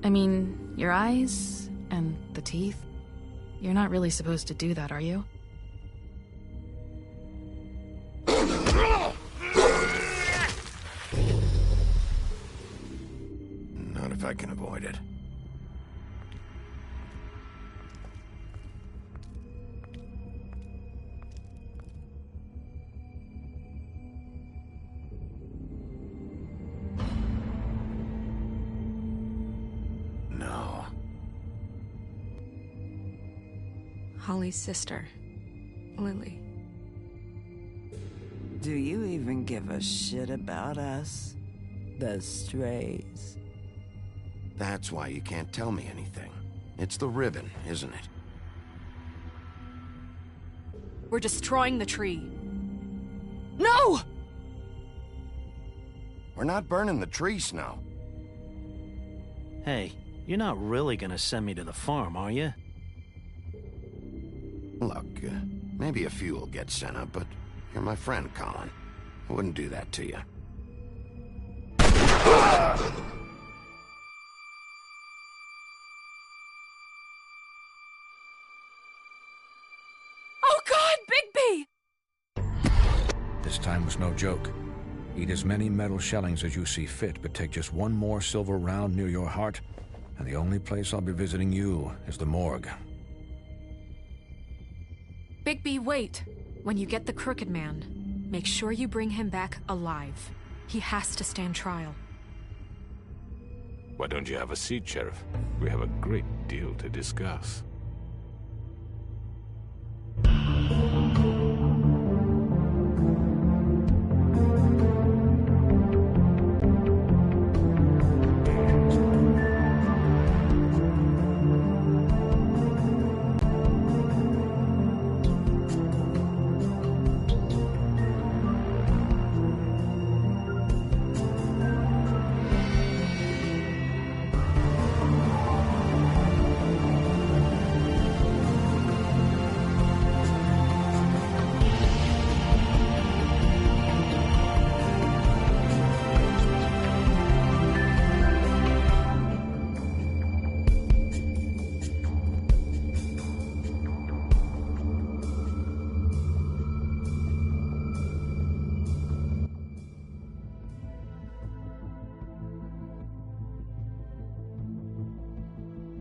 I mean, your eyes and the teeth. You're not really supposed to do that, are you? Not if I can avoid it. No. Holly's sister, Lily. Do you even give a shit about us? The strays? That's why you can't tell me anything. It's the ribbon, isn't it? We're destroying the tree. No! We're not burning the tree, Snow. Hey, you're not really gonna send me to the farm, are you? Look, maybe a few will get sent up, but you're my friend, Colin. I wouldn't do that to you. Oh God, Bigby! This time was no joke. Eat as many metal shellings as you see fit, but take just one more silver round near your heart, and the only place I'll be visiting you is the morgue. Bigby, wait. When you get the Crooked Man, make sure you bring him back alive. He has to stand trial. Why don't you have a seat, Sheriff? We have a great deal to discuss.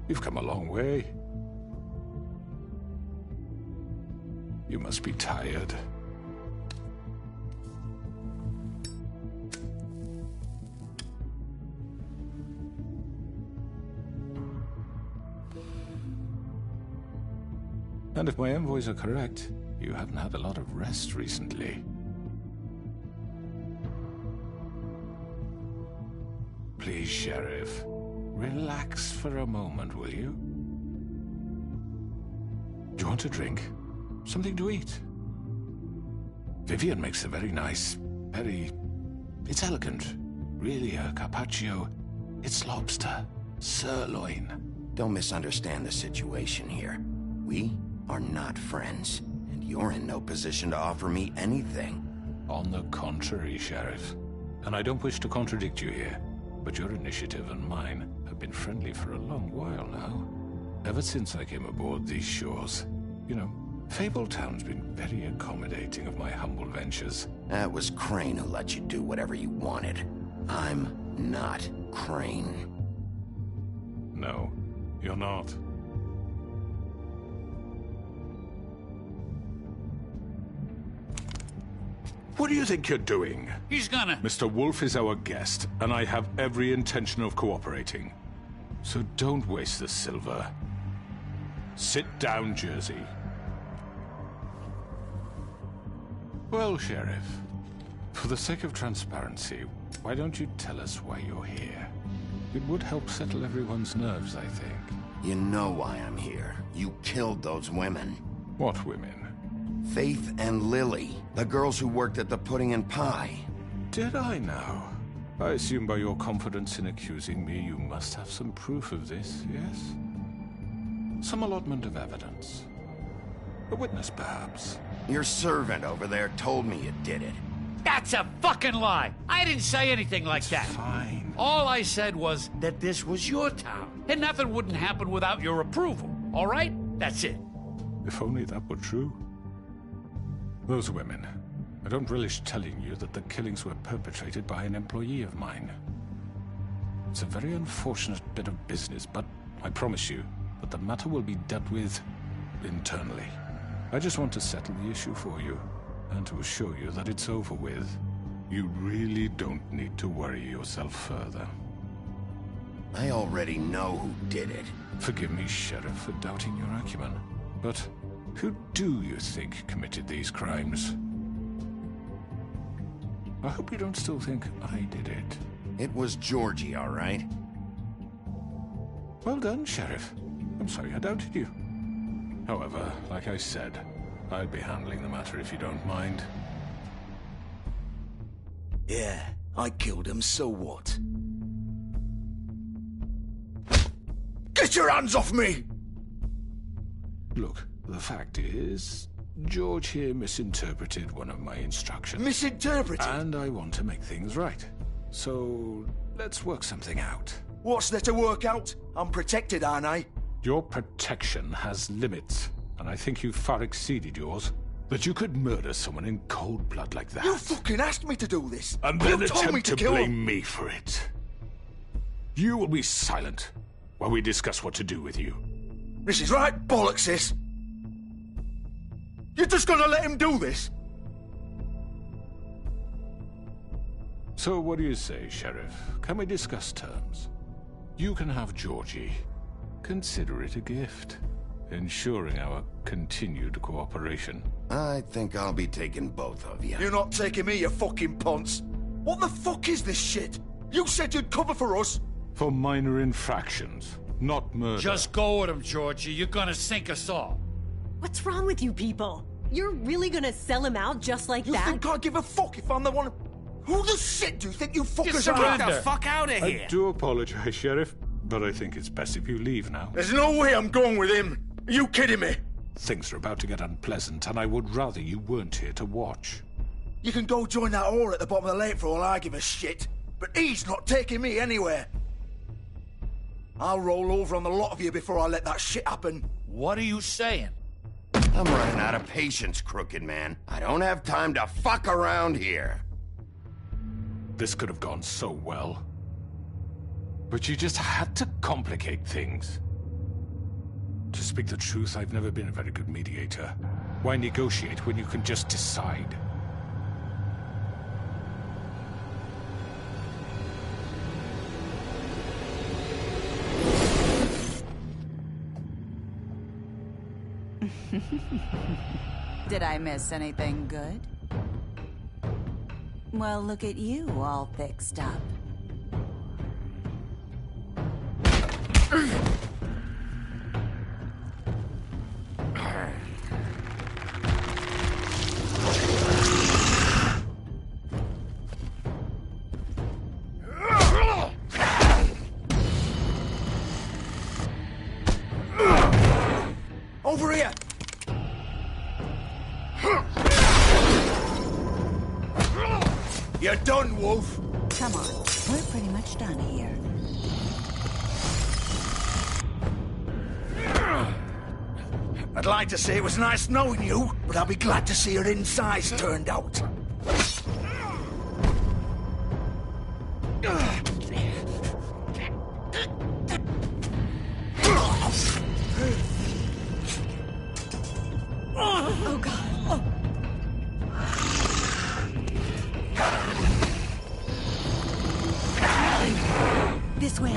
You've come a long way. You must be tired. And if my envoys are correct, you haven't had a lot of rest recently. Please, Sheriff, relax for a moment, will you? Do you want a drink? Something to eat? Vivian makes a very nice, it's elegant. Really a carpaccio. It's lobster, sirloin. Don't misunderstand the situation here. We are not friends, and you're in no position to offer me anything. On the contrary, Sheriff. And I don't wish to contradict you here, but your initiative and mine have been friendly for a long while now. Ever since I came aboard these shores. You know, Fabletown's been very accommodating of my humble ventures. That was Crane who let you do whatever you wanted. I'm not Crane. No, you're not. What do you think you're doing? He's gonna... Mr. Wolf is our guest, and I have every intention of cooperating. So don't waste the silver. Sit down, Jersey. Well, Sheriff, for the sake of transparency, why don't you tell us why you're here? It would help settle everyone's nerves, I think. You know why I'm here. You killed those women. What women? Faith and Lily, the girls who worked at the Pudding and Pie. Did I now? I assume by your confidence in accusing me, you must have some proof of this, yes? Some allotment of evidence. A witness, perhaps. Your servant over there told me you did it. That's a fucking lie! I didn't say anything like that. Fine. All I said was that this was your town, and nothing wouldn't happen without your approval, all right? That's it. If only that were true. Those women. I don't relish telling you that the killings were perpetrated by an employee of mine. It's a very unfortunate bit of business, but I promise you that the matter will be dealt with internally. I just want to settle the issue for you, and to assure you that it's over with. You really don't need to worry yourself further. I already know who did it. Forgive me, Sheriff, for doubting your acumen, but who do you think committed these crimes? I hope you don't still think I did it. It was Georgie, all right? Well done, Sheriff. I'm sorry I doubted you. However, like I said, I'd be handling the matter if you don't mind. Yeah, I killed him, so what? Get your hands off me! Look, the fact is, George here misinterpreted one of my instructions. Misinterpreted? And I want to make things right. So, let's work something out. What's there to work out? I'm protected, aren't I? Your protection has limits, and I think you've far exceeded yours. That you could murder someone in cold blood like that. You fucking asked me to do this! And then you told me attempt to kill blame him. me for it. You will be silent while we discuss what to do with you. This is right bollocks, this! You're just gonna let him do this? So what do you say, Sheriff? Can we discuss terms? You can have Georgie. Consider it a gift, ensuring our continued cooperation. I think I'll be taking both of you. You're not taking me, you fucking ponce! What the fuck is this shit? You said you'd cover for us! For minor infractions, not murder. Just go with him, Georgie. You're gonna sink us all. What's wrong with you people? You're really gonna sell him out just like You that? think I give a fuck if I'm the one... Who the shit do you think you fuckers are? surrender. Get the fuck out of here! I do apologize, Sheriff, but I think it's best if you leave now. There's no way I'm going with him! Are you kidding me? Things are about to get unpleasant, and I would rather you weren't here to watch. You can go join that whore at the bottom of the lake for all I give a shit. But he's not taking me anywhere. I'll roll over on the lot of you before I let that shit happen. What are you saying? I'm running out of patience, Crooked Man. I don't have time to fuck around here. This could have gone so well. But you just had to complicate things. To speak the truth, I've never been a very good mediator. Why negotiate when you can just decide? Did I miss anything good? Well, look at you, all fixed up. Over here! You're done, Wolf! Come on, we're pretty much done here. I'd like to say it was nice knowing you, but I'll be glad to see your insides turned out. Oh, God. This way.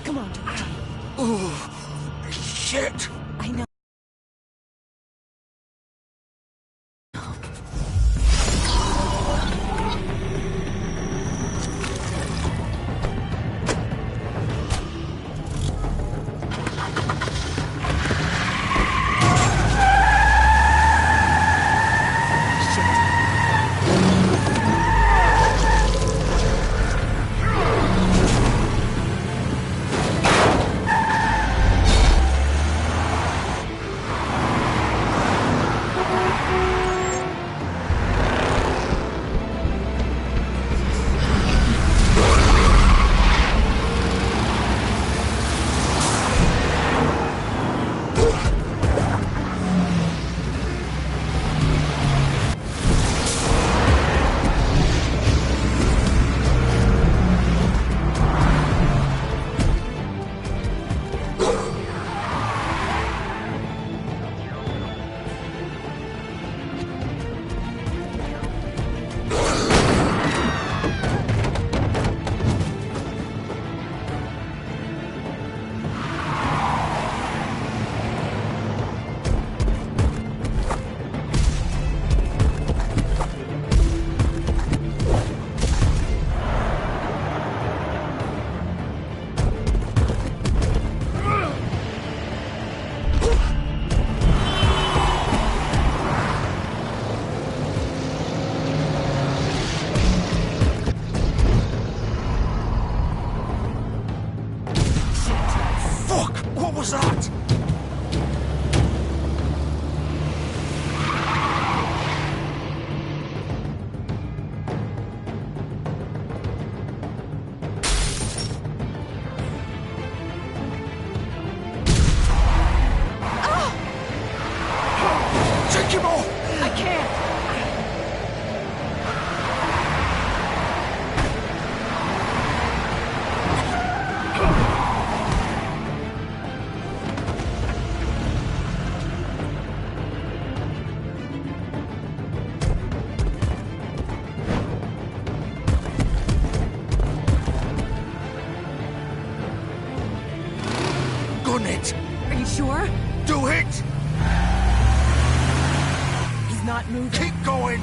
Come on. Oh, shit! I know. What was that? Take him off! I can't! Gun it! Are you sure? Do it! He's not moving. Keep going!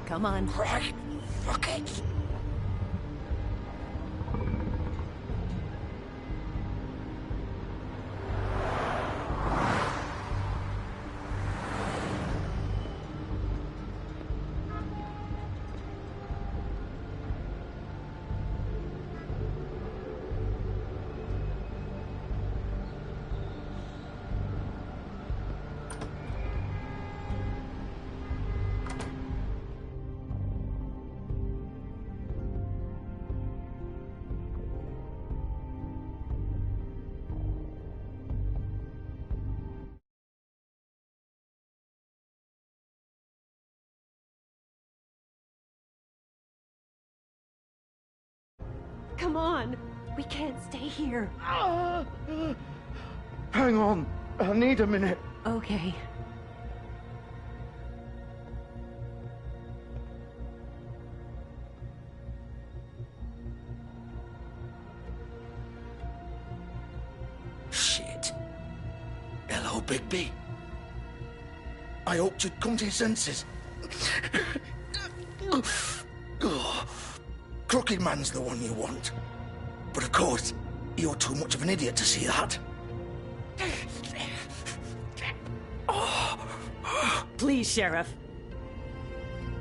Come on. Right. Fuck it. Come on. We can't stay here. Hang on. I need a minute. Okay. Shit. Hello, Bigby. I hoped you'd come to your senses. Crooked Man's the one you want. But of course, you're too much of an idiot to see that. Please, Sheriff.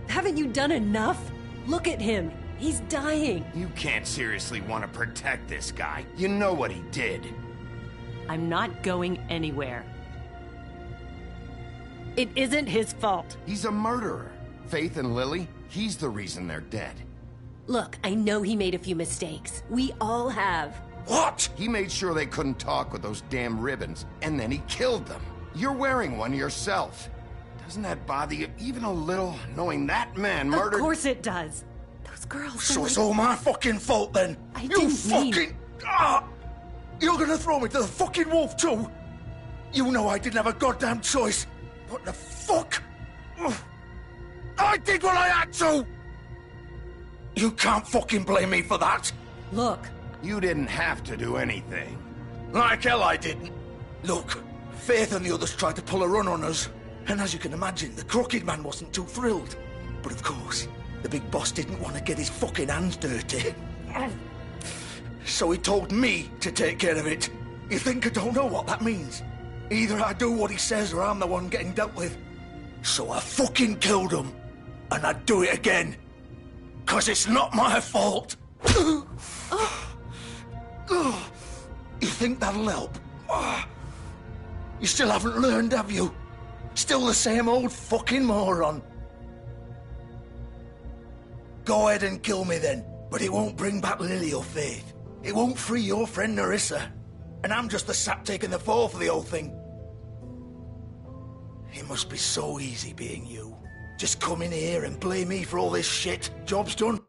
Haven't you done enough? Look at him. He's dying. You can't seriously want to protect this guy. You know what he did. I'm not going anywhere. It isn't his fault. He's a murderer. Faith and Lily, he's the reason they're dead. Look, I know he made a few mistakes. We all have. What? He made sure they couldn't talk with those damn ribbons, and then he killed them. You're wearing one yourself. Doesn't that bother you even a little, knowing that man murdered— Of course it does. Those girls— So it's all my fucking fault then? I You didn't fucking— You're gonna throw me to the fucking wolf too? You know I didn't have a goddamn choice. What the fuck? I did what I had to! You can't fucking blame me for that. Look. You didn't have to do anything. Like hell I didn't. Look, Faith and the others tried to pull a run on us. And as you can imagine, the Crooked Man wasn't too thrilled. But of course, the big boss didn't want to get his fucking hands dirty. So he told me to take care of it. You think I don't know what that means? Either I do what he says or I'm the one getting dealt with. So I fucking killed him. And I'd do it again. 'Cause it's not my fault. You think that'll help? You still haven't learned, have you? Still the same old fucking moron. Go ahead and kill me then, but it won't bring back Lily or Faith. It won't free your friend Nerissa. And I'm just the sap taking the fall for the whole thing. It must be so easy being you. Just come in here and blame me for all this shit. Job's done.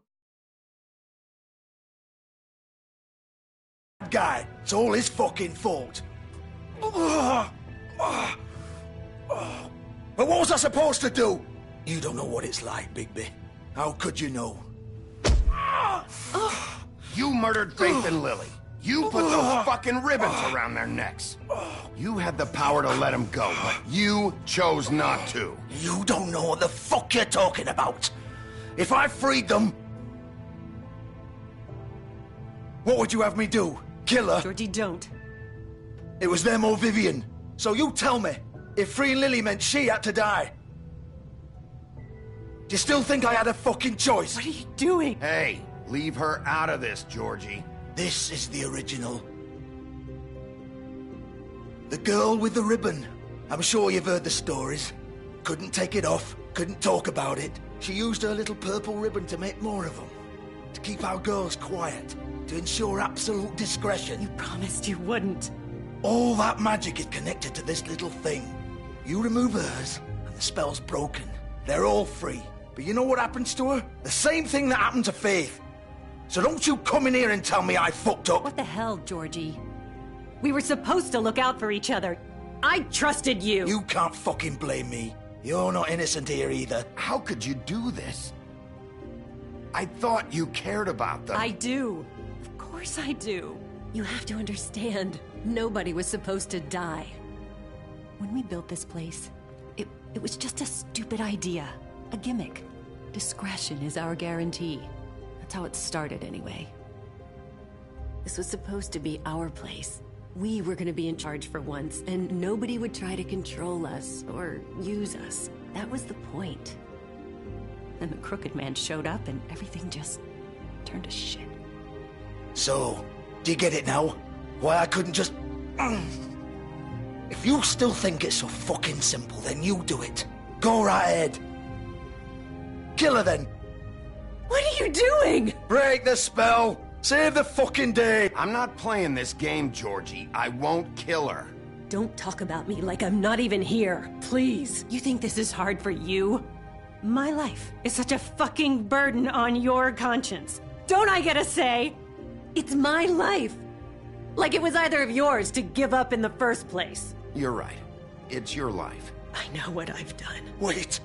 Guy, it's all his fucking fault. But what was I supposed to do? You don't know what it's like, Bigby. How could you know? You murdered Faith and Lily. You put those fucking ribbons around their necks. You had the power to let them go, but you chose not to. You don't know what the fuck you're talking about. If I freed them... What would you have me do? Kill her? Georgie, don't. It was them or Vivian. So you tell me, if freeing Lily meant she had to die, do you still think I had a fucking choice? What are you doing? Hey, leave her out of this, Georgie. This is the original. The girl with the ribbon. I'm sure you've heard the stories. Couldn't take it off, couldn't talk about it. She used her little purple ribbon to make more of them. To keep our girls quiet. To ensure absolute discretion. You promised you wouldn't. All that magic is connected to this little thing. You remove hers, and the spell's broken. They're all free. But you know what happens to her? The same thing that happened to Faith. So don't you come in here and tell me I fucked up. What the hell, Georgie? We were supposed to look out for each other. I trusted you. You can't fucking blame me. You're not innocent here either. How could you do this? I thought you cared about them. I do. Of course I do. You have to understand. Nobody was supposed to die. When we built this place, it was just a stupid idea. A gimmick. Discretion is our guarantee. That's how it started anyway. This was supposed to be our place. We were gonna be in charge for once, and nobody would try to control us or use us. That was the point. Then the Crooked Man showed up and everything just turned to shit. So, do you get it now? Why I couldn't just... If you still think it's so fucking simple, then you do it. Go right ahead. Kill her then. What are you doing? Break the spell. Save the fucking day. I'm not playing this game, Georgie. I won't kill her. Don't talk about me like I'm not even here. Please. You think this is hard for you? My life is such a fucking burden on your conscience. Don't I get a say? It's my life. Like it was either of yours to give up in the first place. You're right. It's your life. I know what I've done. Wait.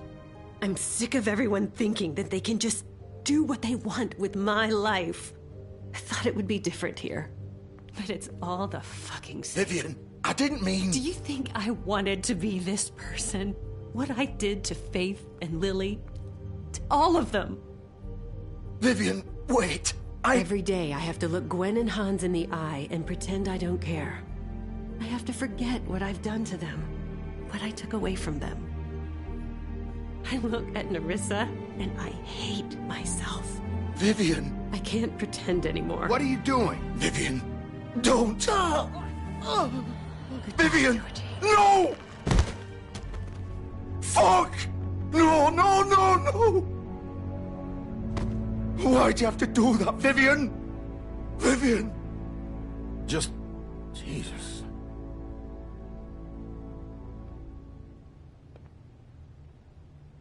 I'm sick of everyone thinking that they can just do what they want with my life. I thought it would be different here. But it's all the fucking same. Vivian, I didn't mean... Do you think I wanted to be this person? What I did to Faith and Lily? To all of them? Vivian, wait. Every day I have to look Gwen and Hans in the eye and pretend I don't care. I have to forget what I've done to them. What I took away from them. I look at Nerissa and I hate myself. Vivian. I can't pretend anymore. What are you doing? Vivian, don't. Vivian, no! Fuck! No, no, no, no! Why'd you have to do that, Vivian? Vivian! Just... Jesus.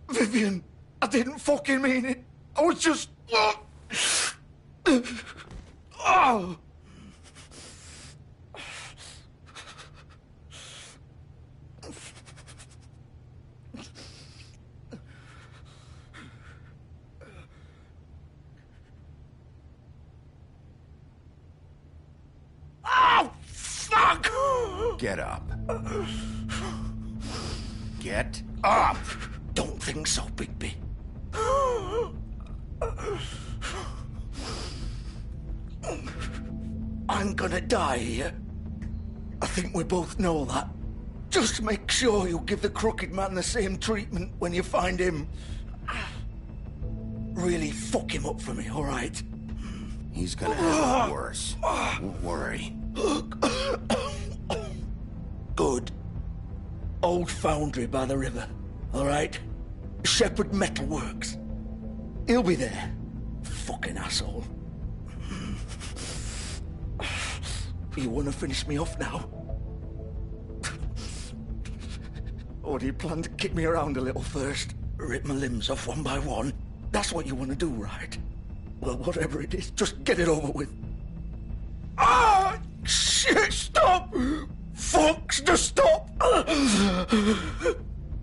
Vivian, I didn't fucking mean it. I was just... Oh! Oh, fuck! Get up. Get up! Don't think so, Bigby. I'm gonna die here. I think we both know that. Just make sure you give the Crooked Man the same treatment when you find him. Really fuck him up for me, all right? He's gonna have it worse. Don't worry. Good. Old foundry by the river, all right? Shepherd Metal Works. He'll be there. Fucking asshole. You want to finish me off now? Or do you plan to kick me around a little first? Rip my limbs off one by one? That's what you want to do, right? Well, whatever it is, just get it over with. Ah! Shit, stop! Fucks, just stop!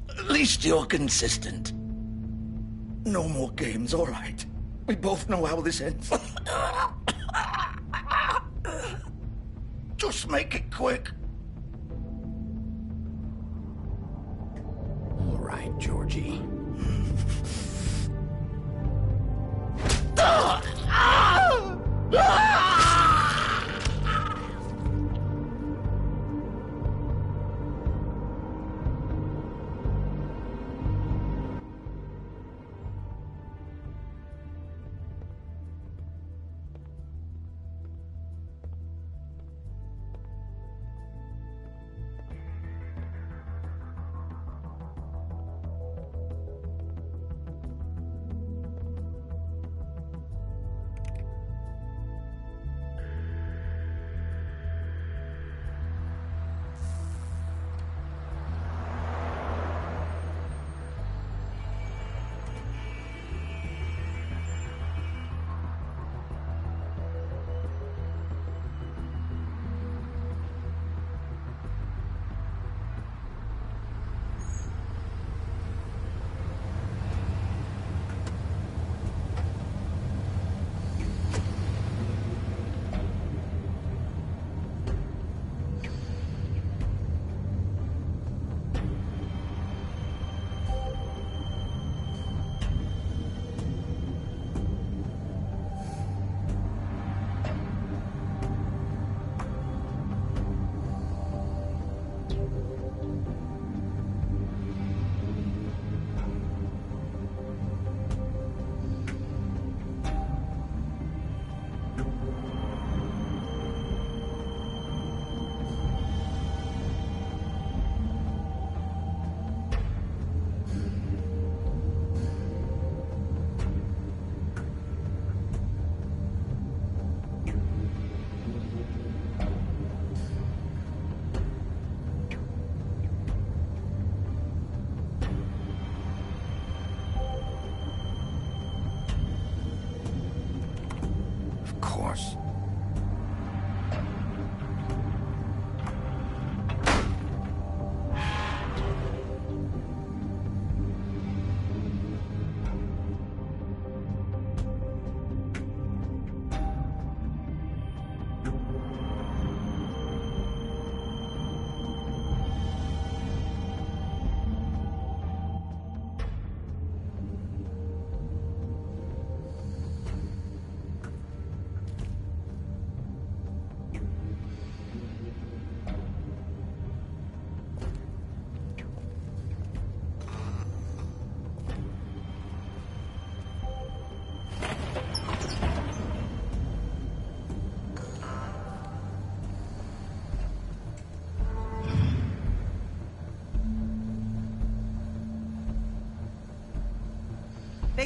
At least you're consistent. No more games, all right? We both know how this ends. Just make it quick. All right, Georgie.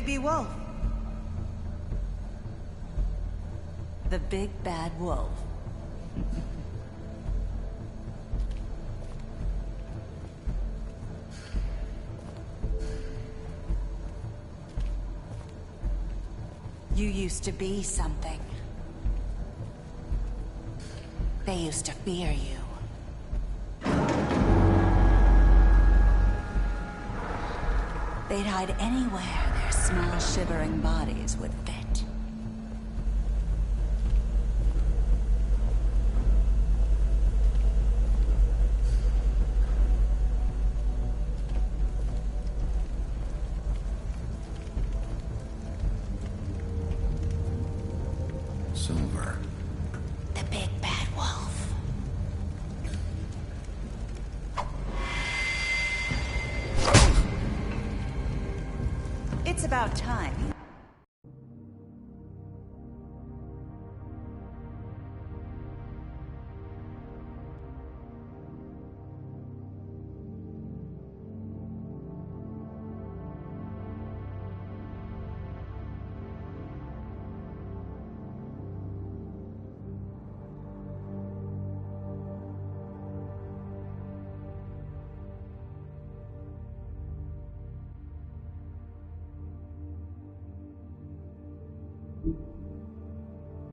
Bigby Wolf. The big bad wolf. You used to be something. They used to fear you. They'd hide anywhere their small, shivering bodies would fit. Silver. The big bad wolf. It's about time.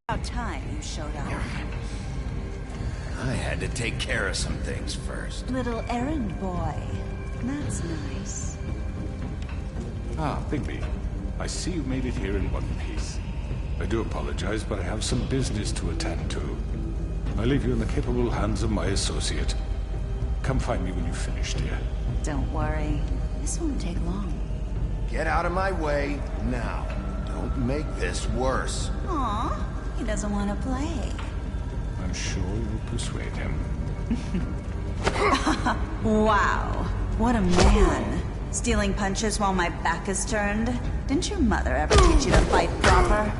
About time you showed up. I had to take care of some things first. Little errand boy. That's nice. Ah, Bigby. I see you made it here in one piece. I do apologize, but I have some business to attend to. I leave you in the capable hands of my associate. Come find me when you've finished, dear. Don't worry. This won't take long. Get out of my way now. Don't make this worse. Aw, he doesn't want to play. I'm sure you'll persuade him. Wow, what a man. Stealing punches while my back is turned? Didn't your mother ever teach you to fight proper?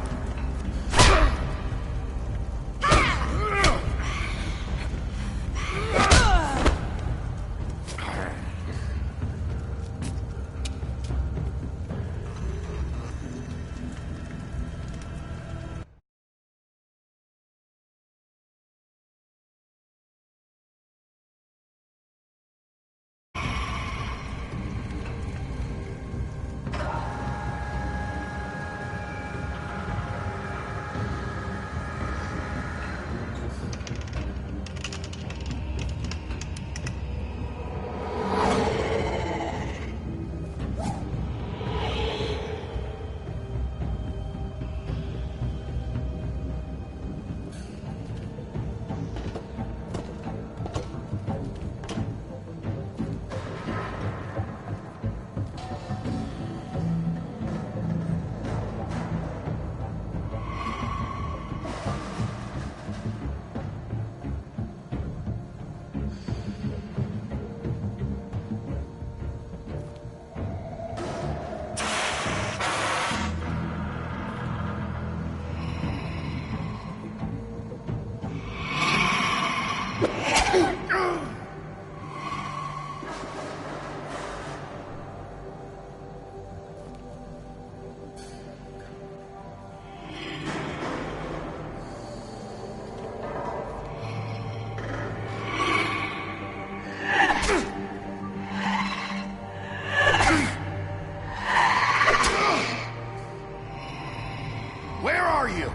Where are you?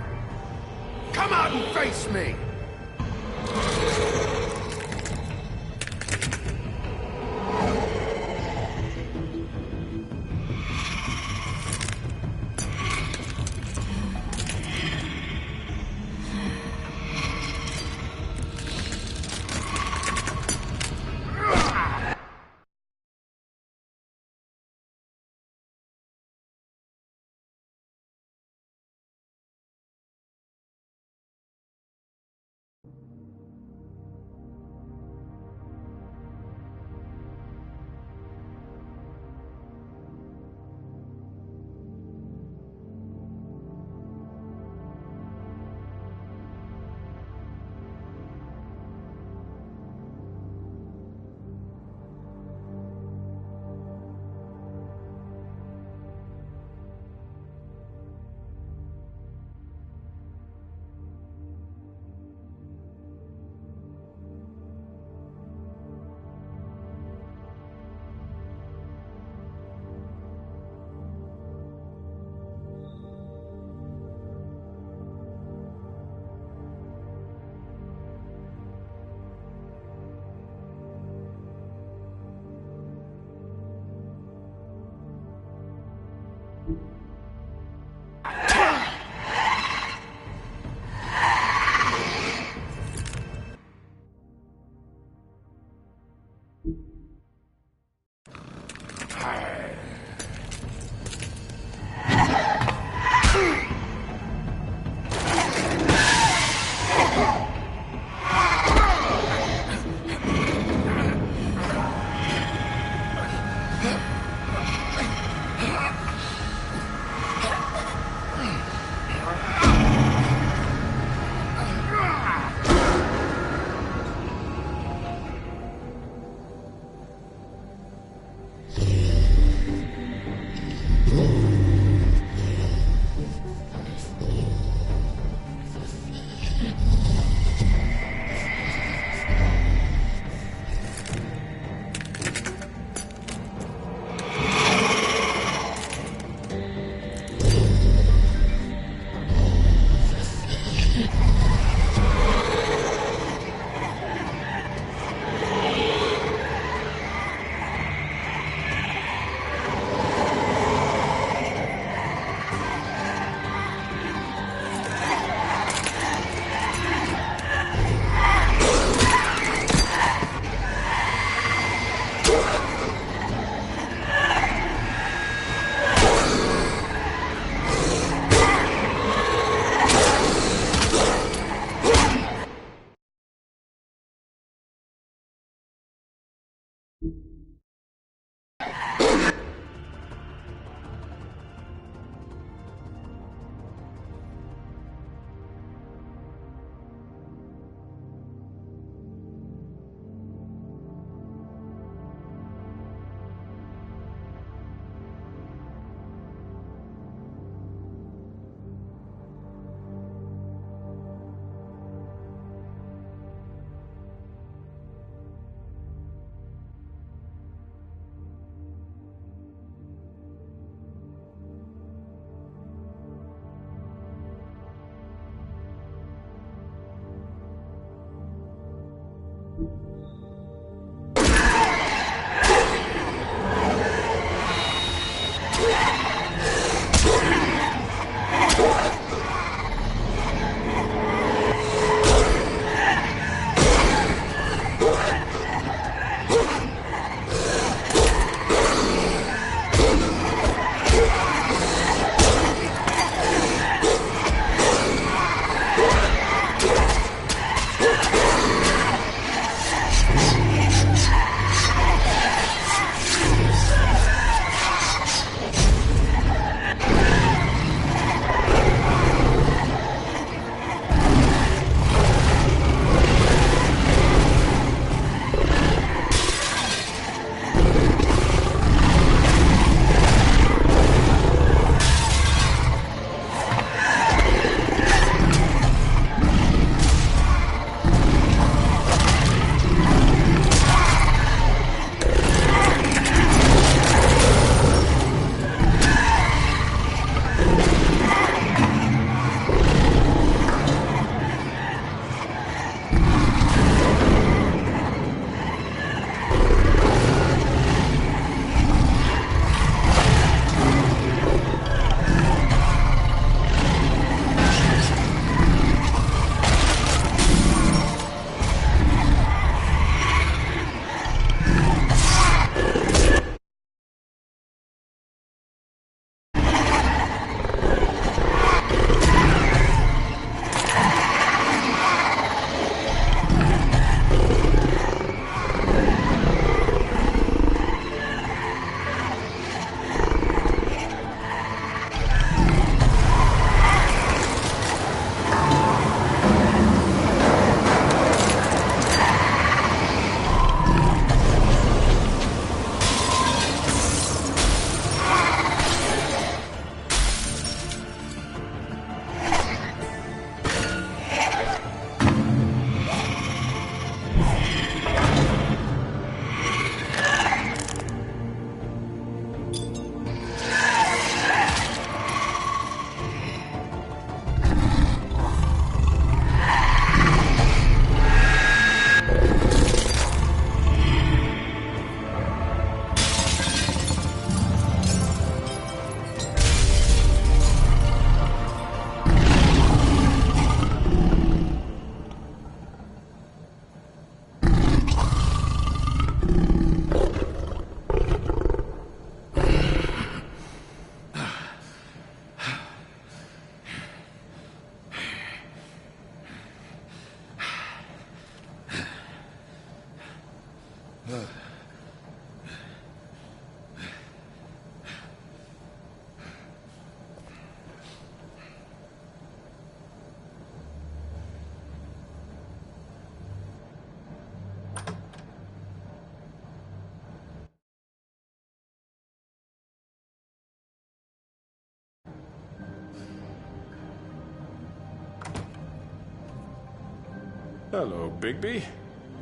Come out and face me! Hello, Bigby.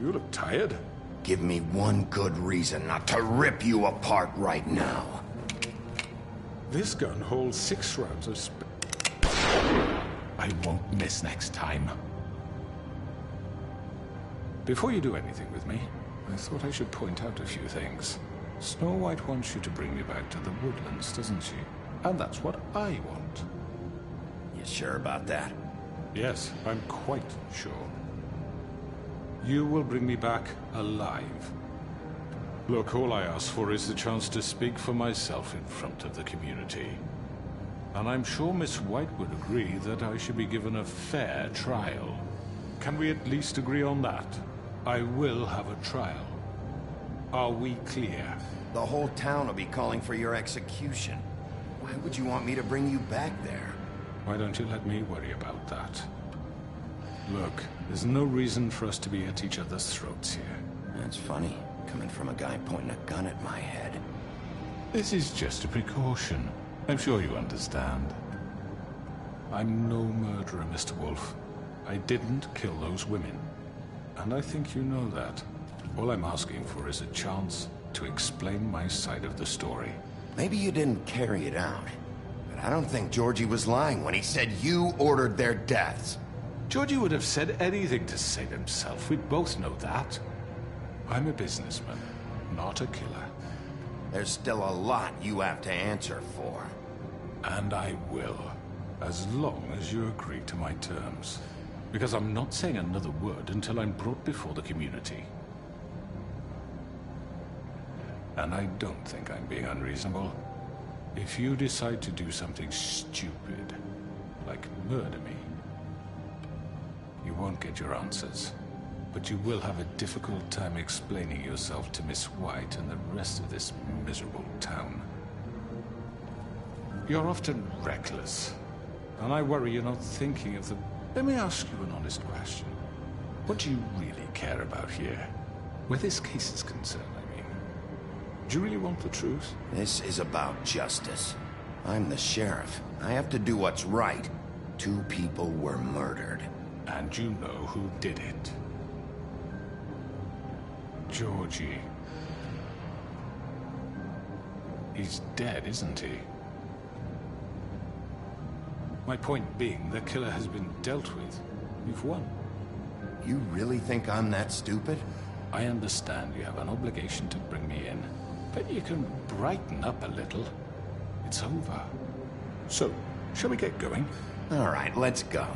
You look tired. Give me one good reason not to rip you apart right now. This gun holds 6 rounds of I won't miss next time. Before you do anything with me, I thought I should point out a few things. Snow White wants you to bring me back to the woodlands, doesn't she? And that's what I want. You sure about that? Yes, I'm quite sure. You will bring me back alive. Look, all I ask for is the chance to speak for myself in front of the community. And I'm sure Miss White would agree that I should be given a fair trial. Can we at least agree on that? I will have a trial. Are we clear? The whole town will be calling for your execution. Why would you want me to bring you back there? Why don't you let me worry about that? Look, there's no reason for us to be at each other's throats here. That's funny, coming from a guy pointing a gun at my head. This is just a precaution. I'm sure you understand. I'm no murderer, Mr. Wolf. I didn't kill those women. And I think you know that. All I'm asking for is a chance to explain my side of the story. Maybe you didn't carry it out, but I don't think Georgie was lying when he said you ordered their deaths. Georgie would have said anything to save himself. We both know that. I'm a businessman, not a killer. There's still a lot you have to answer for. And I will, as long as you agree to my terms. Because I'm not saying another word until I'm brought before the community. And I don't think I'm being unreasonable. If you decide to do something stupid, like murder me, you won't get your answers. But you will have a difficult time explaining yourself to Miss White and the rest of this miserable town. You're often reckless, and I worry you're not thinking of the... Let me ask you an honest question. What do you really care about here? Where this case is concerned, I mean. Do you really want the truth? This is about justice. I'm the sheriff. I have to do what's right. 2 people were murdered. And you know who did it. Georgie. He's dead, isn't he? My point being, the killer has been dealt with. You've won. You really think I'm that stupid? I understand you have an obligation to bring me in, but you can brighten up a little. It's over. So, shall we get going? All right, let's go.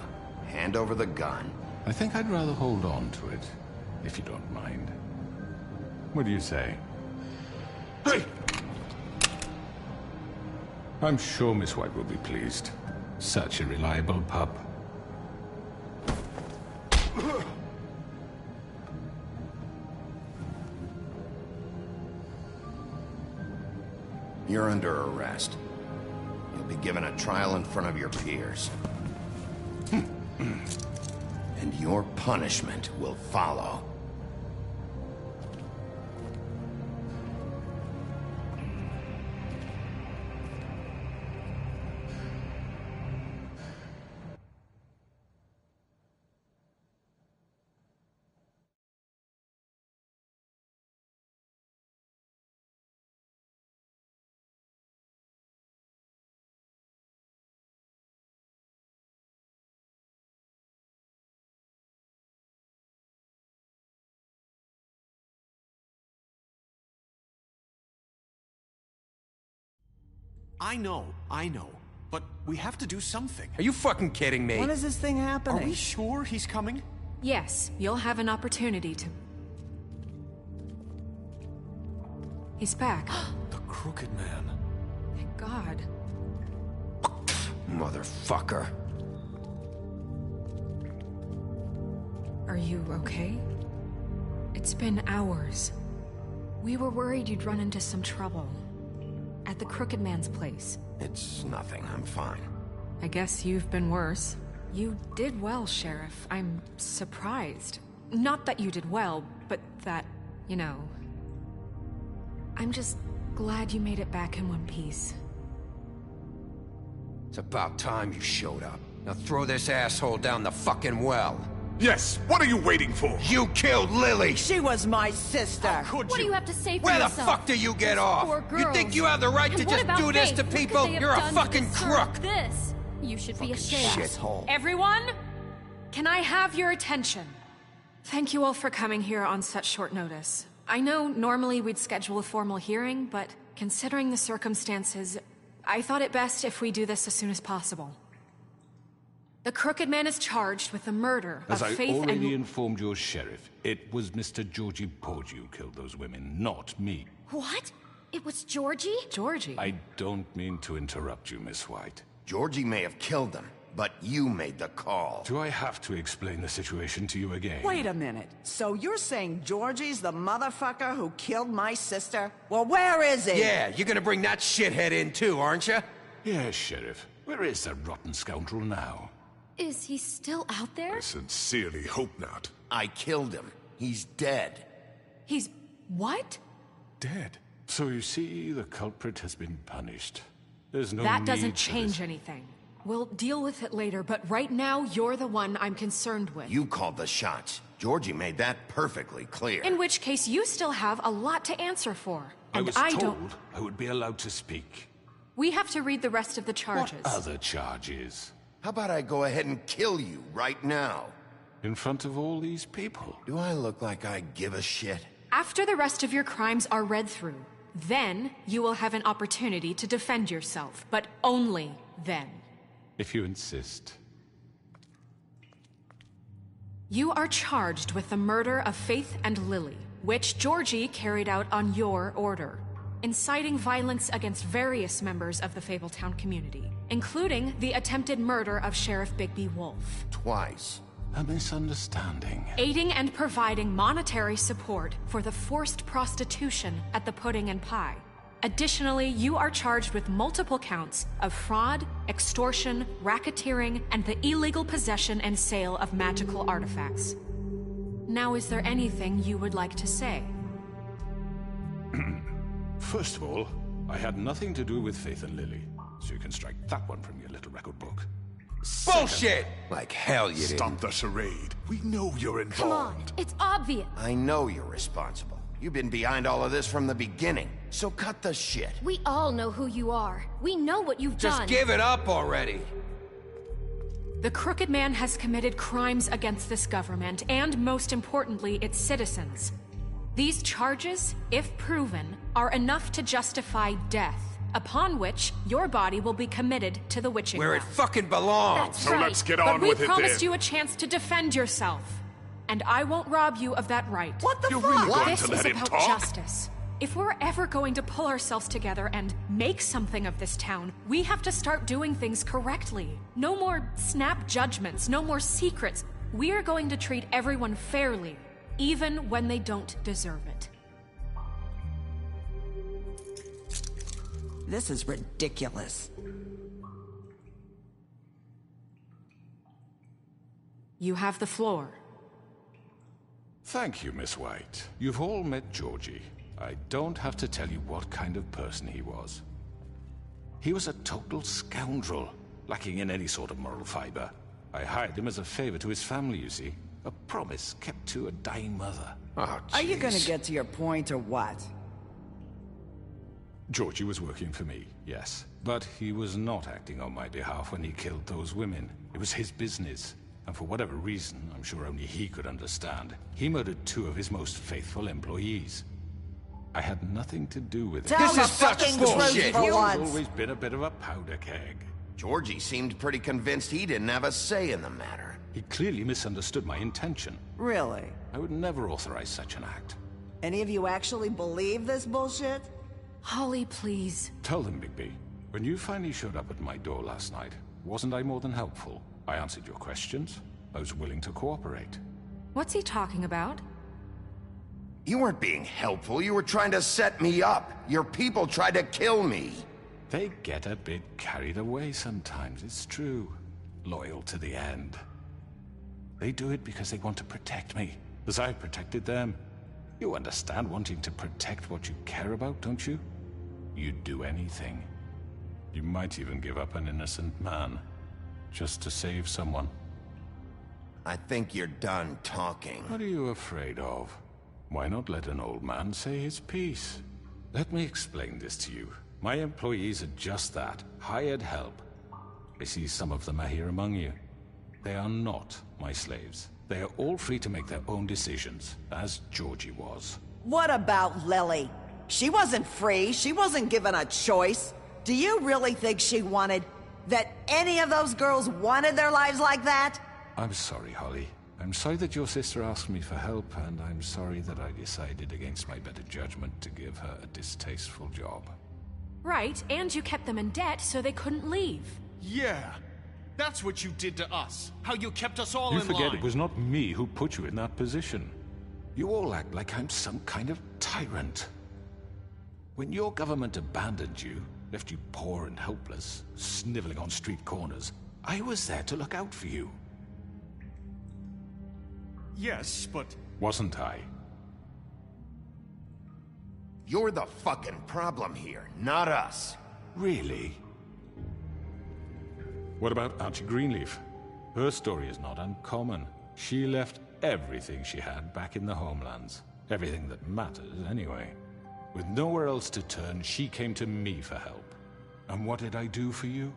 Hand over the gun. I think I'd rather hold on to it, if you don't mind. What do you say? Hey! I'm sure Miss White will be pleased. Such a reliable pup. You're under arrest. You'll be given a trial in front of your peers. And your punishment will follow. I know. But we have to do something. Are you fucking kidding me? When is this thing happening? Are we sure he's coming? Yes, you'll have an opportunity to... He's back. The Crooked Man. Thank God. Motherfucker. Are you okay? It's been hours. We were worried you'd run into some trouble. At the Crooked Man's place. It's nothing. I'm fine. I guess you've been worse. You did well, Sheriff. I'm surprised. Not that you did well, but that, you know... I'm just glad you made it back in one piece. It's about time you showed up. Now throw this asshole down the fucking well. Yes, what are you waiting for? You killed Lily! She was my sister! How could What do you have to say for Where yourself? the fuck do you get off? You think you have the right to And what just about do this Faith? to What could people? they have You're a done to fucking deserve crook! This. You should be ashamed. Shithole. Everyone, can I have your attention? Thank you all for coming here on such short notice. I know normally we'd schedule a formal hearing, but considering the circumstances, I thought it best if we do this as soon as possible. The Crooked Man is charged with the murder As of I Faith and... already informed your sheriff, it was Mr. Georgie Porgy who killed those women, not me. What? It was Georgie? Georgie? I don't mean to interrupt you, Miss White. Georgie may have killed them, but you made the call. Do I have to explain the situation to you again? Wait a minute. So you're saying Georgie's the motherfucker who killed my sister? Well, where is he? Yeah, you're gonna bring that shithead in too, aren't you? Yes, Sheriff. Where is that rotten scoundrel now? Is he still out there? I sincerely hope not. I killed him. He's dead. He's... what? Dead. So you see, the culprit has been punished. There's no That need doesn't for change this. anything. We'll deal with it later, but right now, you're the one I'm concerned with. You called the shots. Georgie made that perfectly clear. In which case, you still have a lot to answer for. I And was I told don't... I would be allowed to speak. We have to read the rest of the charges. What other charges? How about I go ahead and kill you right now? In front of all these people? Do I look like I give a shit? After the rest of your crimes are read through, then you will have an opportunity to defend yourself, but only then. If you insist. You are charged with the murder of Faith and Lily, which Georgie carried out on your order, inciting violence against various members of the Fabletown community, including the attempted murder of Sheriff Bigby Wolf. Twice. A misunderstanding. Aiding and providing monetary support for the forced prostitution at the Pudding and Pie. Additionally, you are charged with multiple counts of fraud, extortion, racketeering, and the illegal possession and sale of magical artifacts. Now, is there anything you would like to say? First of all, I had nothing to do with Faith and Lily, so you can strike that one from your little record book. Bullshit! Like hell you didn't. Stop the charade. We know you're involved. Come on, it's obvious. I know you're responsible. You've been behind all of this from the beginning, so cut the shit. We all know who you are. We know what you've done. Just give it up already. The Crooked Man has committed crimes against this government, and most importantly, its citizens. These charges, if proven, are enough to justify death, upon which your body will be committed to the witching Where it ground. fucking belongs. That's So right. let's get on but with we it promised then. you a chance to defend yourself, and I won't rob you of that right. What the You're fuck? really going This to is let him about talk? justice. If we're ever going to pull ourselves together and make something of this town, we have to start doing things correctly. No more snap judgments, no more secrets. We are going to treat everyone fairly, even when they don't deserve it. This is ridiculous. You have the floor. Thank you, Miss White. You've all met Georgie. I don't have to tell you what kind of person he was. He was a total scoundrel, lacking in any sort of moral fiber. I hired him as a favor to his family, you see. A promise kept to a dying mother. Oh, Are you jeez. gonna get to your point or what? Georgie was working for me, yes. But he was not acting on my behalf when he killed those women. It was his business. And for whatever reason, I'm sure only he could understand, he murdered 2 of his most faithful employees. I had nothing to do with it. Tell This the is such fucking bullshit. truth for He's once. always been a bit of a powder keg. Georgie seemed pretty convinced he didn't have a say in the matter. He clearly misunderstood my intention. Really? I would never authorize such an act. Any of you actually believe this bullshit? Holly, please. Tell them, Bigby, when you finally showed up at my door last night, wasn't I more than helpful? I answered your questions. I was willing to cooperate. What's he talking about? You weren't being helpful. You were trying to set me up. Your people tried to kill me. They get a bit carried away sometimes, it's true. Loyal to the end. They do it because they want to protect me, as I protected them. You understand wanting to protect what you care about, don't you? You'd do anything. You might even give up an innocent man, just to save someone. I think you're done talking. What are you afraid of? Why not let an old man say his piece? Let me explain this to you. My employees are just that, hired help. I see some of them are here among you. They are not my slaves. They are all free to make their own decisions, as Georgie was. What about Lily? She wasn't free. She wasn't given a choice. Do you really think she wanted... that any of those girls wanted their lives like that? I'm sorry, Holly. I'm sorry that your sister asked me for help, and I'm sorry that I decided against my better judgment to give her a distasteful job. Right, and you kept them in debt so they couldn't leave. Yeah. That's what you did to us. How you kept us all You in forget line. it was not me who put you in that position. You all act like I'm some kind of tyrant. When your government abandoned you, left you poor and helpless, sniveling on street corners, I was there to look out for you. Yes, but... Wasn't I? You're the fucking problem here, not us. Really? What about Archie Greenleaf? Her story is not uncommon. She left everything she had back in the homelands. Everything that matters, anyway. With nowhere else to turn, she came to me for help. And what did I do for you?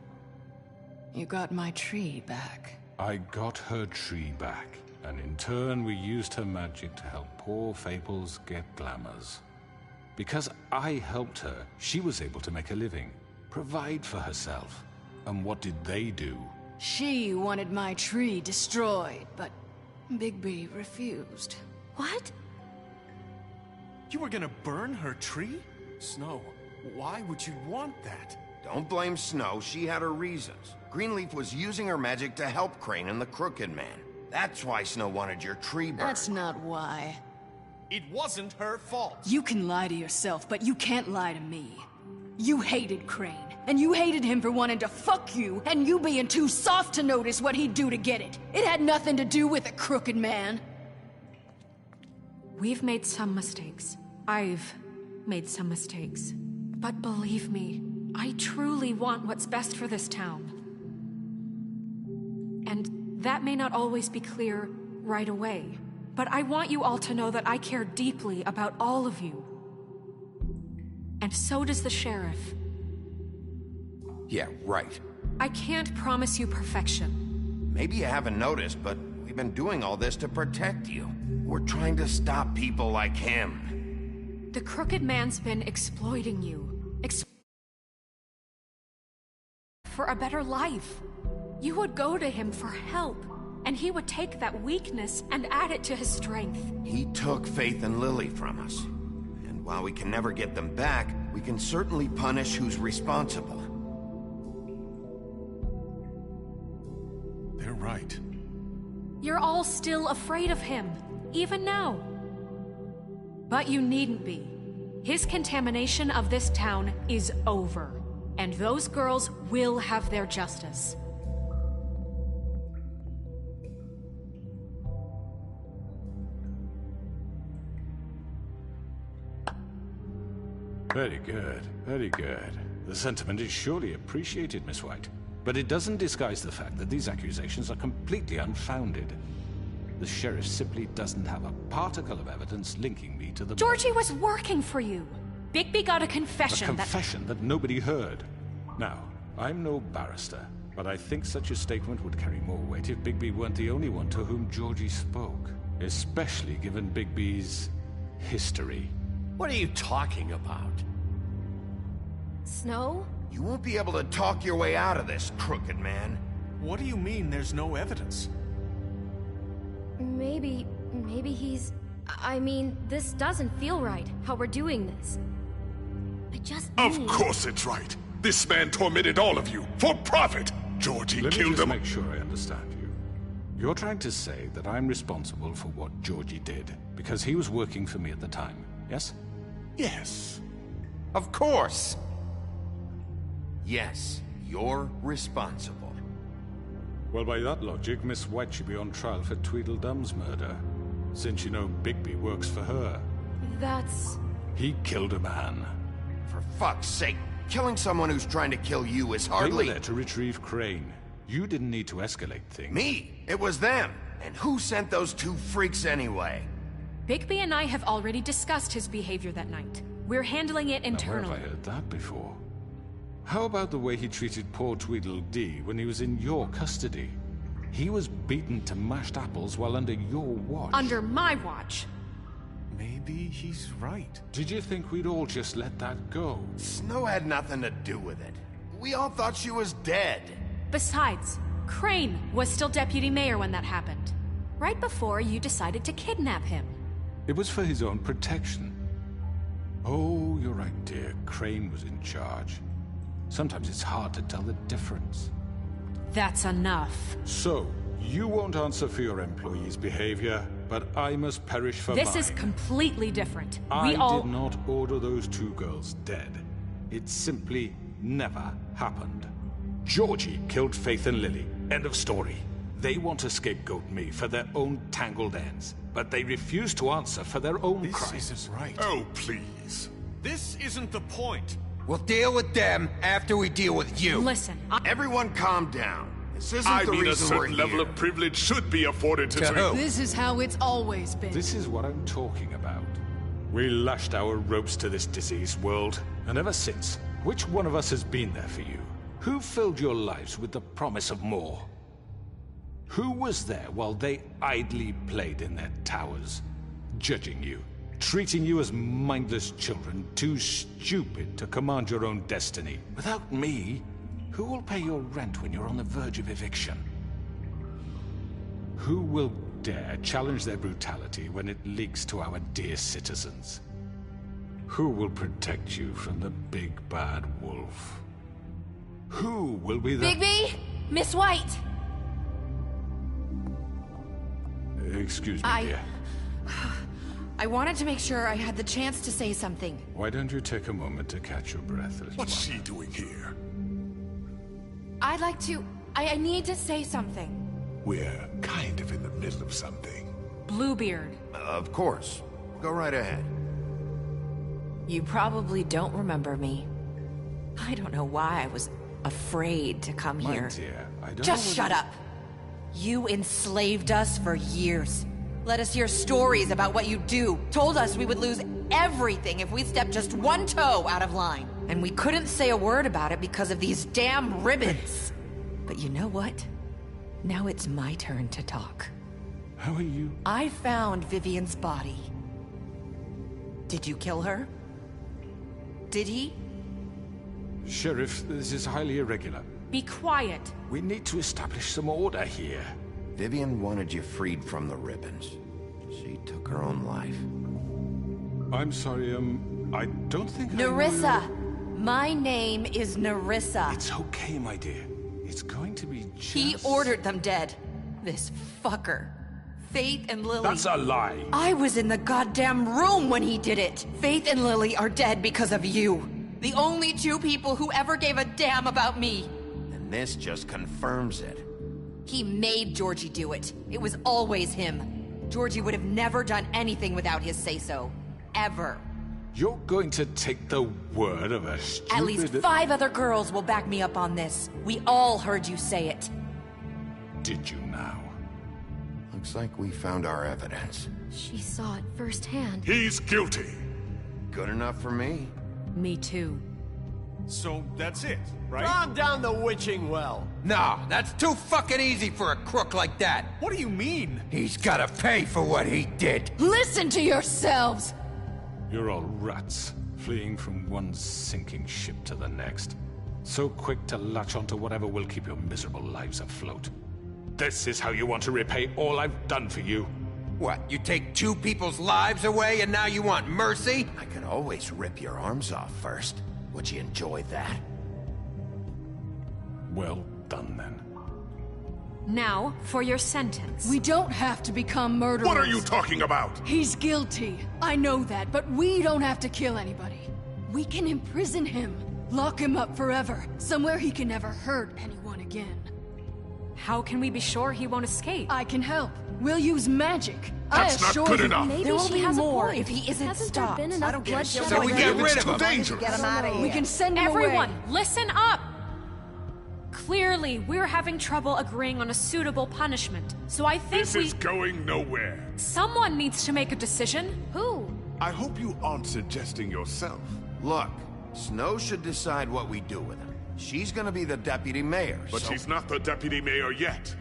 You got my tree back. I got her tree back, and in turn we used her magic to help poor Fables get glamours. Because I helped her, she was able to make a living, provide for herself. And what did they do? She wanted my tree destroyed, but Bigby refused. What? You were gonna burn her tree? Snow, why would you want that? Don't blame Snow, she had her reasons. Greenleaf was using her magic to help Crane and the Crooked Man. That's why Snow wanted your tree burned. That's not why. It wasn't her fault. You can lie to yourself, but you can't lie to me. You hated Crane, and you hated him for wanting to fuck you, and you being too soft to notice what he'd do to get it. It had nothing to do with the Crooked Man. We've made some mistakes. I've made some mistakes. But believe me, I truly want what's best for this town. And that may not always be clear right away, but I want you all to know that I care deeply about all of you. And so does the sheriff. Yeah, right. I can't promise you perfection. Maybe you haven't noticed, but we've been doing all this to protect you. We're trying to stop people like him. The Crooked Man's been exploiting you. For a better life. You would go to him for help, and he would take that weakness and add it to his strength. He took Faith and Lily from us. And while we can never get them back, we can certainly punish who's responsible. They're right. You're all still afraid of him, even now. But you needn't be. His contamination of this town is over, and those girls will have their justice. Very good, very good. The sentiment is surely appreciated, Miss White. But it doesn't disguise the fact that these accusations are completely unfounded. The sheriff simply doesn't have a particle of evidence linking me to the... Georgie was working for you. Bigby got a confession A confession that nobody heard. Now, I'm no barrister, but I think such a statement would carry more weight if Bigby weren't the only one to whom Georgie spoke. Especially given Bigby's history. What are you talking about? Snow? You won't be able to talk your way out of this, Crooked Man. What do you mean there's no evidence? Maybe he's... I mean, this doesn't feel right, how we're doing this. I just Of course it's right. This man tormented all of you, for profit! Georgie Let me killed just him. make sure I understand you. You're trying to say that I'm responsible for what Georgie did, because he was working for me at the time, yes? Yes. Of course! Yes, you're responsible. Well, by that logic, Miss White should be on trial for Tweedledum's murder, since you know Bigby works for her. That's... He killed a man. For fuck's sake, killing someone who's trying to kill you is hardly... They were there to retrieve Crane. You didn't need to escalate things. Me? It was them. And who sent those two freaks anyway? Bigby and I have already discussed his behavior that night. We're handling it internally. Now, where have I heard that before? How about the way he treated poor Tweedledee when he was in your custody? He was beaten to mashed apples while under your watch. Under my watch. Maybe he's right. Did you think we'd all just let that go? Snow had nothing to do with it. We all thought she was dead. Besides, Crane was still deputy mayor when that happened. Right before you decided to kidnap him. It was for his own protection. Oh, you're right, dear. Crane was in charge. Sometimes it's hard to tell the difference. That's enough. So, you won't answer for your employees' behavior, but I must perish for mine. This is completely different. I did not order those two girls dead. It simply never happened. Georgie killed Faith and Lily. End of story. They want to scapegoat me for their own tangled ends, but they refuse to answer for their own crimes. This isn't right. Oh, please. This isn't the point. We'll deal with them after we deal with you. Listen, Everyone calm down. This isn't I the mean, a reason we're certain level here. of privilege should be afforded to... This is how it's always been. This is what I'm talking about. We lashed our ropes to this diseased world, and ever since, which one of us has been there for you? Who filled your lives with the promise of more? Who was there while they idly played in their towers, judging you, treating you as mindless children, too stupid to command your own destiny? Without me, who will pay your rent when you're on the verge of eviction? Who will dare challenge their brutality when it leaks to our dear citizens? Who will protect you from the big bad wolf? Who will be the— Bigby! Miss White! Excuse me, dear. I wanted to make sure I had the chance to say something. Why don't you take a moment to catch your breath? What's she doing here? I'd like to... I need to say something. We're kind of in the middle of something. Bluebeard. Of course. Go right ahead. You probably don't remember me. I don't know why I was afraid to come My here. dear, I don't Just know shut up. You enslaved us for years. Let us hear stories about what you do. Told us we would lose everything if we stepped just one toe out of line. And we couldn't say a word about it because of these damn ribbons. But you know what? Now it's my turn to talk. How are you? I found Vivian's body. Did you kill her? Did he? Sheriff, this is highly irregular. Be quiet. We need to establish some order here. Vivian wanted you freed from the ribbons. She took her own life. I'm sorry, I don't think Nerissa! My name is Nerissa. It's okay, my dear. It's going to be just... He ordered them dead. This fucker. Faith and Lily... That's a lie! I was in the goddamn room when he did it! Faith and Lily are dead because of you. The only two people who ever gave a damn about me. And this just confirms it. He made Georgie do it. It was always him. Georgie would have never done anything without his say-so. Ever. You're going to take the word of a stupid... At least 5 other girls will back me up on this. We all heard you say it. Did you now? Looks like we found our evidence. She saw it firsthand. He's guilty. Good enough for me. Me too. So that's it, right? Calm down the witching well. No, that's too fucking easy for a crook like that. What do you mean? He's gotta pay for what he did. Listen to yourselves! You're all rats, fleeing from one sinking ship to the next. So quick to latch onto whatever will keep your miserable lives afloat. This is how you want to repay all I've done for you? What, you take 2 people's lives away and now you want mercy? I could always rip your arms off first. Would you enjoy that? Well done, then. Now, for your sentence. We don't have to become murderers. What are you talking about? He's guilty. I know that, but we don't have to kill anybody. We can imprison him. Lock him up forever. Somewhere he can never hurt anyone again. How can we be sure he won't escape? I can help. We'll use magic. That's not good enough. There will be more if he isn't Hasn't stopped. there been enough bloodshed? So we get rid of him. Dangerous. Get him out of here. We can send him Everyone, away. listen up! Clearly, we're having trouble agreeing on a suitable punishment, so I think This is going nowhere. Someone needs to make a decision. Who? I hope you aren't suggesting yourself. Look, Snow should decide what we do with him. She's gonna be the deputy mayor, But so... she's not the deputy mayor yet.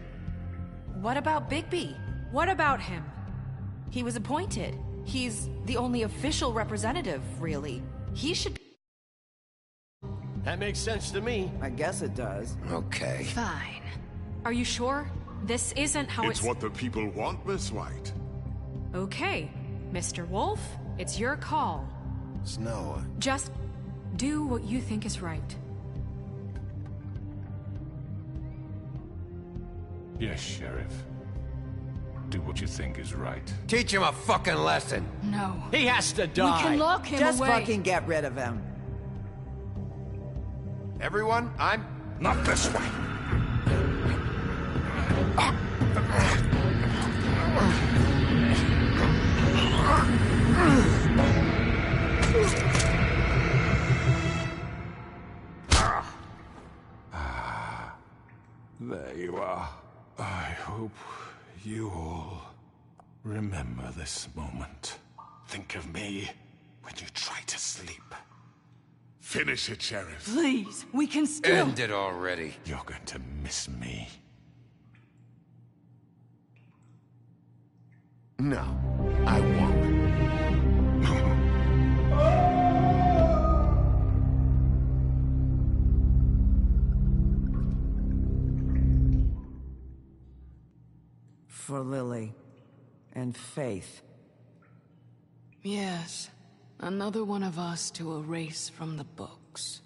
What about Bigby? What about him? He was appointed. He's the only official representative, really. He should... That makes sense to me. I guess it does. Okay. Fine. Are you sure? This isn't how It's what the people want, Miss White. Okay, Mr. Wolf, it's your call. Snow, Just do what you think is right. Yes, Sheriff. Do what you think is right. Teach him a fucking lesson. No. He has to die. We can lock him Just away. fucking get rid of him. everyone, I'm... Not this way. There you are. I hope you all remember this moment. Think of me when you try to sleep. Finish it, Sheriff. Please, we can still... End it already. You're going to miss me. No, I won't. For Lily and Faith. Yes, another one of us to erase from the books.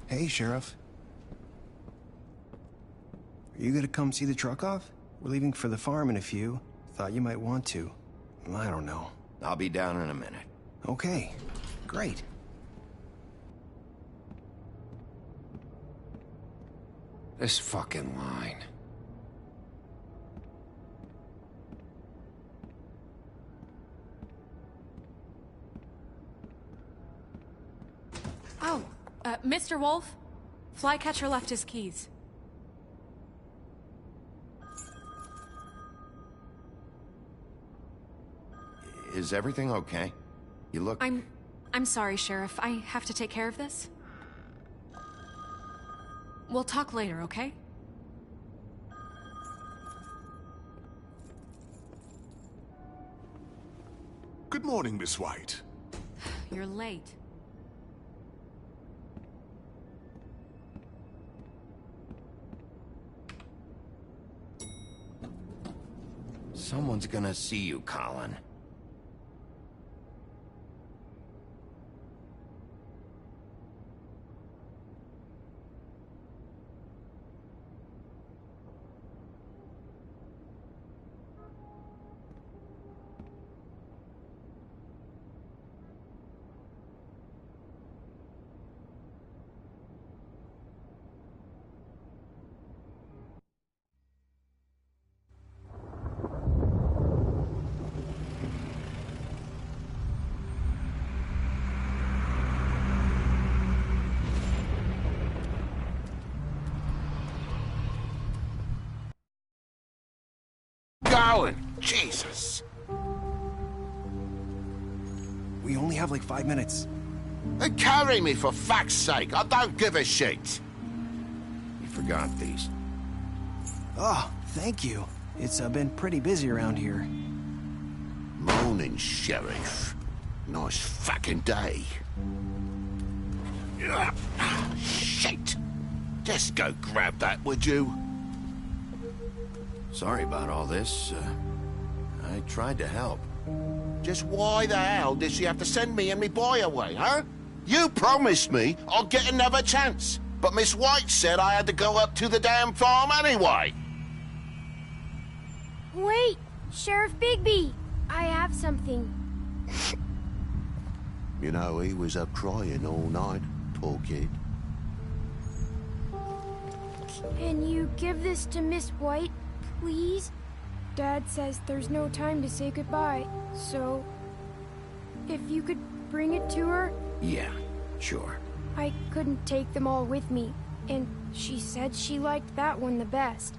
Hey, Sheriff. Are you gonna come see the truck off? We're leaving for the farm in a few. Thought you might want to. I don't know. I'll be down in a minute. Okay, great. This fucking line. Oh, Mr. Wolf? Flycatcher left his keys. Is everything okay? You look... I'm sorry, Sheriff. I have to take care of this. We'll talk later, okay? Good morning, Miss White. You're late. Someone's gonna see you, Colin. Going! Jesus! We only have like 5 minutes. Then carry me, for fuck's sake! I don't give a shit! You forgot these. Oh, thank you. It's been pretty busy around here. Morning, Sheriff. Nice fucking day. Shit! Just go grab that, would you? Sorry about all this. I tried to help. Just why the hell did she have to send me and me boy away, huh? You promised me I'd get another chance, but Miss White said I had to go up to the damn farm anyway. Wait! Sheriff Bigby! I have something. You know, he was up crying all night, poor kid. Can you give this to Miss White, please? Dad says there's no time to say goodbye, so... if you could bring it to her? Yeah, sure. I couldn't take them all with me, and she said she liked that one the best.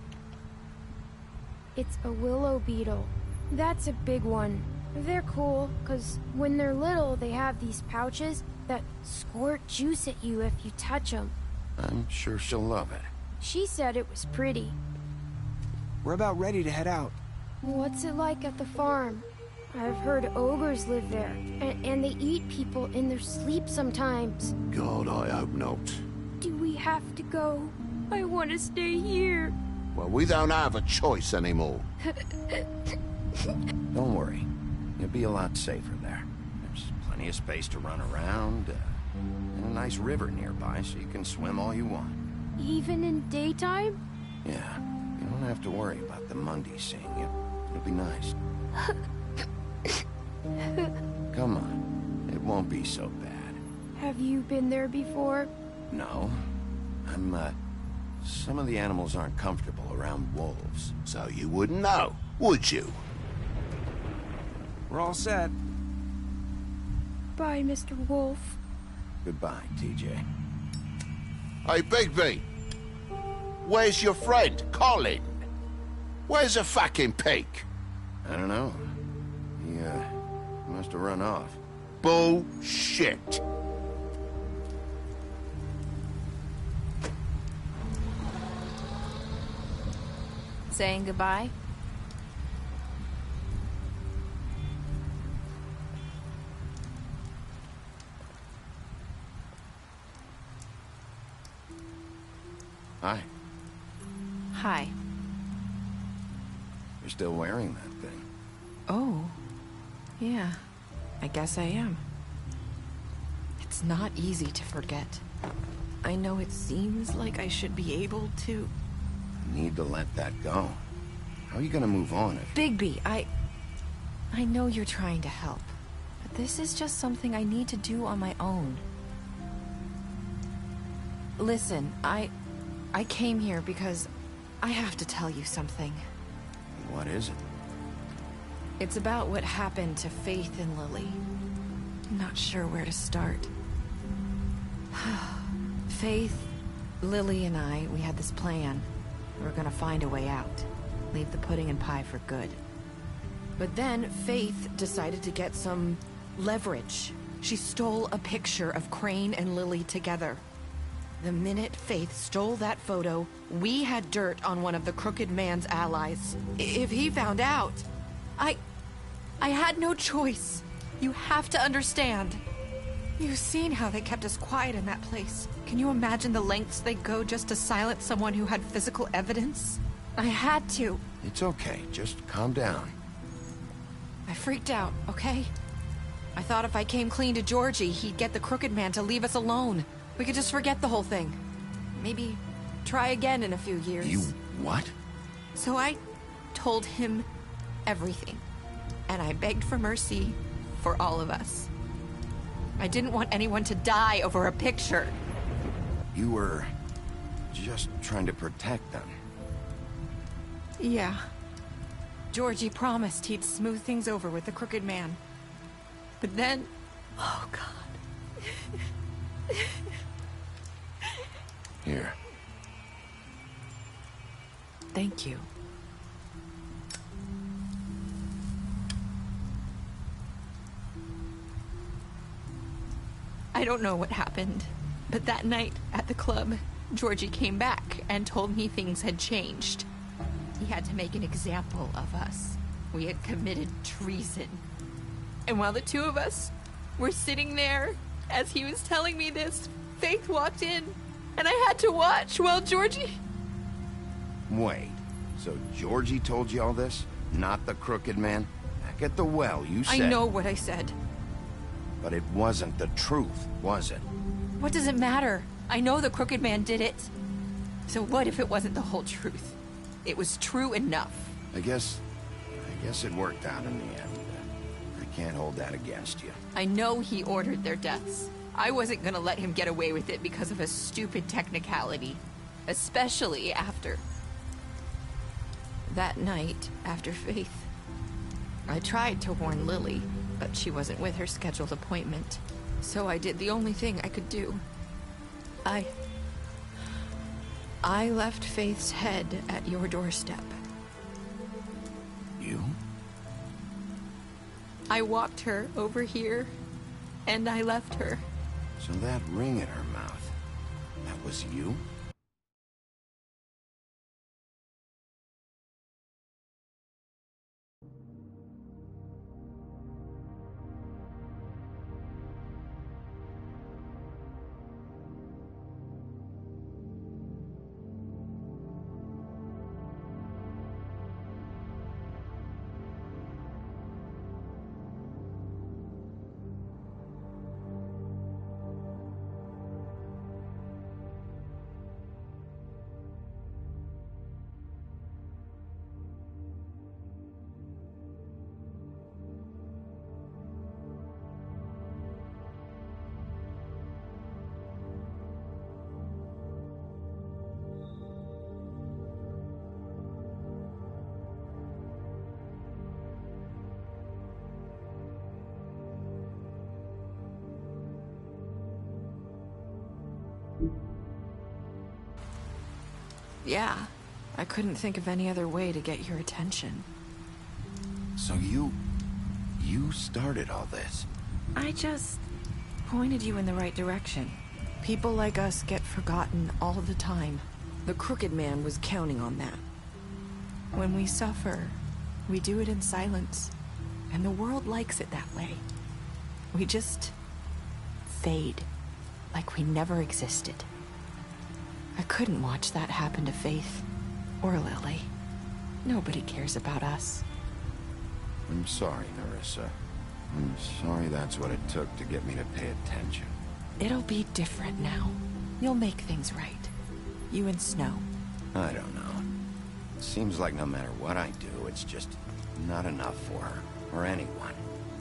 It's a willow beetle. That's a big one. They're cool, 'cause when they're little, they have these pouches that squirt juice at you if you touch them. I'm sure she'll love it. She said it was pretty. We're about ready to head out. What's it like at the farm? I've heard ogres live there, and they eat people in their sleep sometimes. God, I hope not. Do we have to go? I want to stay here. Well, we don't have a choice anymore. Don't worry. You'll be a lot safer there. There's plenty of space to run around. And a nice river nearby, so you can swim all you want. Even in daytime? Yeah, you don't have to worry about the Mundies seeing you. It'll be nice. Come on, it won't be so bad. Have you been there before? No. Some of the animals aren't comfortable around wolves. So you wouldn't know, would you? We're all set. Bye, Mr. Wolf. Goodbye, TJ. Hey, Bigby. Where's your friend, Colin? Where's the fucking pig? I don't know. He must have run off. Bullshit. Saying goodbye? Hi. Hi. You're still wearing that thing. Oh. Yeah. I guess I am. It's not easy to forget. I know it seems like I should be able to... You need to let that go. How are you gonna move on if... Bigby, I know you're trying to help. But this is just something I need to do on my own. Listen, I came here because I have to tell you something. What is it? It's about what happened to Faith and Lily. I'm not sure where to start. Faith, Lily, and we had this plan. We were gonna find a way out. Leave the pudding and pie for good. But then Faith decided to get some leverage. She stole a picture of Crane and Lily together. The minute Faith stole that photo, we had dirt on one of the Crooked Man's allies. If he found out, I had no choice. You have to understand. You've seen how they kept us quiet in that place. Can you imagine the lengths they go just to silence someone who had physical evidence? I had to. It's okay, just calm down. I freaked out, okay? I thought if I came clean to Georgie, he'd get the Crooked Man to leave us alone. We could just forget the whole thing. Maybe try again in a few years. You what? So I told him everything. And I begged for mercy for all of us. I didn't want anyone to die over a picture. You were just trying to protect them. Yeah. Georgie promised he'd smooth things over with the Crooked Man. But then... Oh, God. Here. Thank you. I don't know what happened, but that night at the club, Georgie came back and told me things had changed. He had to make an example of us. We had committed treason. And while the two of us were sitting there, as he was telling me this, Faith walked in, and I had to watch while Georgie... Wait, so Georgie told you all this? Not the Crooked Man? Back at the well, you said... I know what I said. But it wasn't the truth, was it? What does it matter? I know the Crooked Man did it. So what if it wasn't the whole truth? It was true enough. I guess it worked out in the end. I can't hold that against you. I know he ordered their deaths. I wasn't gonna let him get away with it because of a stupid technicality. Especially after... that night, after Faith. I tried to warn Lily, but she wasn't with her scheduled appointment. So I did the only thing I could do. I left Faith's head at your doorstep. You? I walked her over here, and I left her. So that ring in her mouth, that was you? Yeah, I couldn't think of any other way to get your attention. So you started all this? I just pointed you in the right direction. People like us get forgotten all the time. The Crooked Man was counting on that. When we suffer, we do it in silence, and the world likes it that way. We just fade, like we never existed. I couldn't watch that happen to Faith, or Lily. Nobody cares about us. I'm sorry, Nerissa. I'm sorry that's what it took to get me to pay attention. It'll be different now. You'll make things right. You and Snow. I don't know. It seems like no matter what I do, it's just not enough for her, or anyone.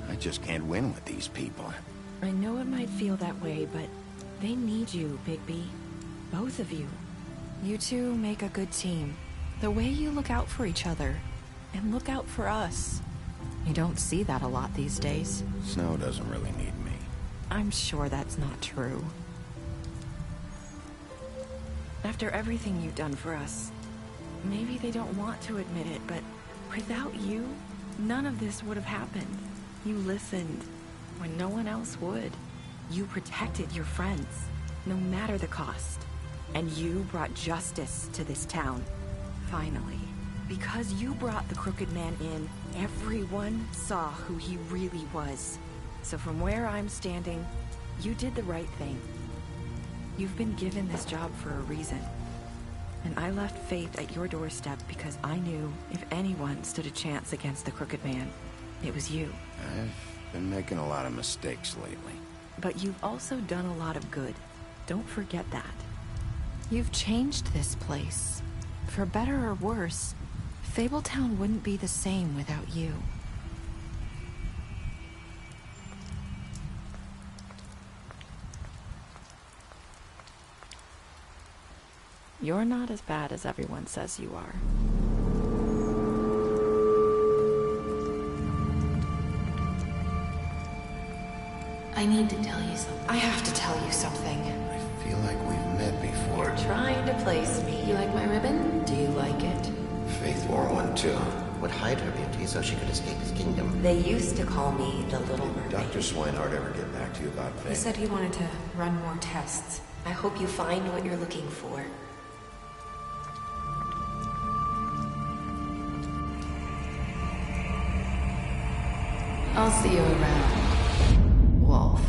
I just can't win with these people. I know it might feel that way, but they need you, Bigby. Both of you. You two make a good team. The way you look out for each other, and look out for us. You don't see that a lot these days. Snow doesn't really need me. I'm sure that's not true. After everything you've done for us, maybe they don't want to admit it, but without you, none of this would have happened. You listened when no one else would. You protected your friends, no matter the cost. And you brought justice to this town. Finally. Because you brought the Crooked Man in, everyone saw who he really was. So from where I'm standing, you did the right thing. You've been given this job for a reason. And I left Faith at your doorstep because I knew if anyone stood a chance against the Crooked Man, it was you. I've been making a lot of mistakes lately. But you've also done a lot of good. Don't forget that. You've changed this place. For better or worse, Fabletown wouldn't be the same without you. You're not as bad as everyone says you are. I need to tell you something. I have to tell you something. I feel like we've met before. You're trying to place me. You like my ribbon? Do you like it? Faith wore one too. Would hide her beauty so she could escape his kingdom. They used to call me the Little Mermaid. Dr. Swinehart ever get back to you about Faith? He said he wanted to run more tests. I hope you find what you're looking for. I'll see you around, Wolf.